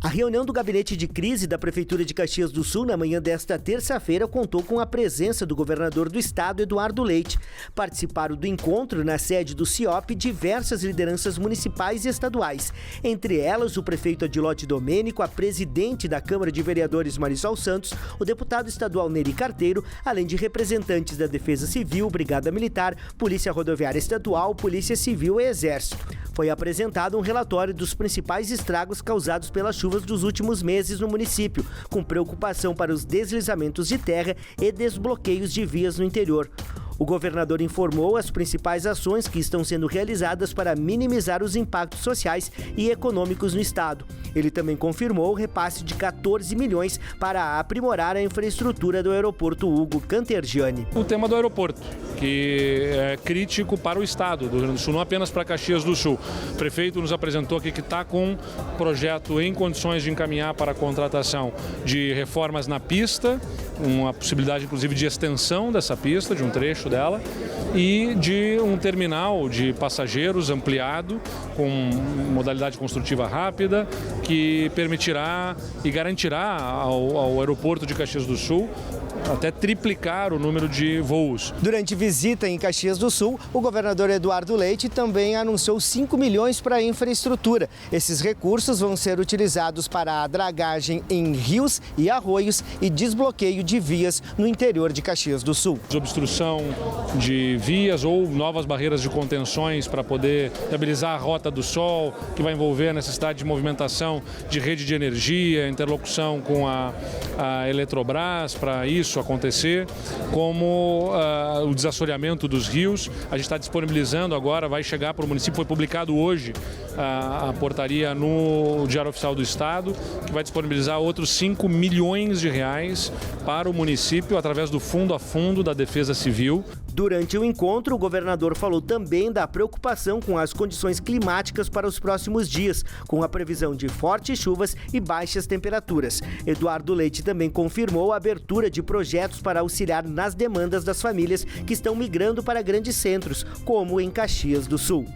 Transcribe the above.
A reunião do gabinete de crise da Prefeitura de Caxias do Sul na manhã desta terça-feira contou com a presença do governador do estado, Eduardo Leite. Participaram do encontro na sede do CIOP diversas lideranças municipais e estaduais. Entre elas, o prefeito Adilote Domênico, a presidente da Câmara de Vereadores Marisol Santos, o deputado estadual Neri Carteiro, além de representantes da Defesa Civil, Brigada Militar, Polícia Rodoviária Estadual, Polícia Civil e Exército. Foi apresentado um relatório dos principais estragos causados pelas chuvas dos últimos meses no município, com preocupação para os deslizamentos de terra e desbloqueios de vias no interior. O governador informou as principais ações que estão sendo realizadas para minimizar os impactos sociais e econômicos no estado. Ele também confirmou o repasse de 14 milhões para aprimorar a infraestrutura do aeroporto Hugo Cantergiani. O tema do aeroporto, que é crítico para o estado do Rio Grande do Sul, não apenas para Caxias do Sul. O prefeito nos apresentou aqui que está com um projeto em condições de encaminhar para a contratação de reformas na pista, uma possibilidade inclusive de extensão dessa pista, de um trecho dela, e de um terminal de passageiros ampliado com modalidade construtiva rápida que permitirá e garantirá ao aeroporto de Caxias do Sul até triplicar o número de voos. Durante visita em Caxias do Sul, o governador Eduardo Leite também anunciou 5 milhões para a infraestrutura. Esses recursos vão ser utilizados para a dragagem em rios e arroios e desbloqueio de vias no interior de Caxias do Sul. Obstrução de vias ou novas barreiras de contenções para poder viabilizar a Rota do Sol, que vai envolver a necessidade de movimentação de rede de energia, interlocução com a Eletrobras para isso acontecer, como o desassoreamento dos rios. A gente está disponibilizando agora, vai chegar para o município, foi publicado hoje a portaria no Diário Oficial do Estado, que vai disponibilizar outros 5 milhões de reais para o município através do Fundo a Fundo da Defesa Civil. Durante o encontro, o governador falou também da preocupação com as condições climáticas para os próximos dias, com a previsão de fortes chuvas e baixas temperaturas. Eduardo Leite também confirmou a abertura de projetos para auxiliar nas demandas das famílias que estão migrando para grandes centros, como em Caxias do Sul.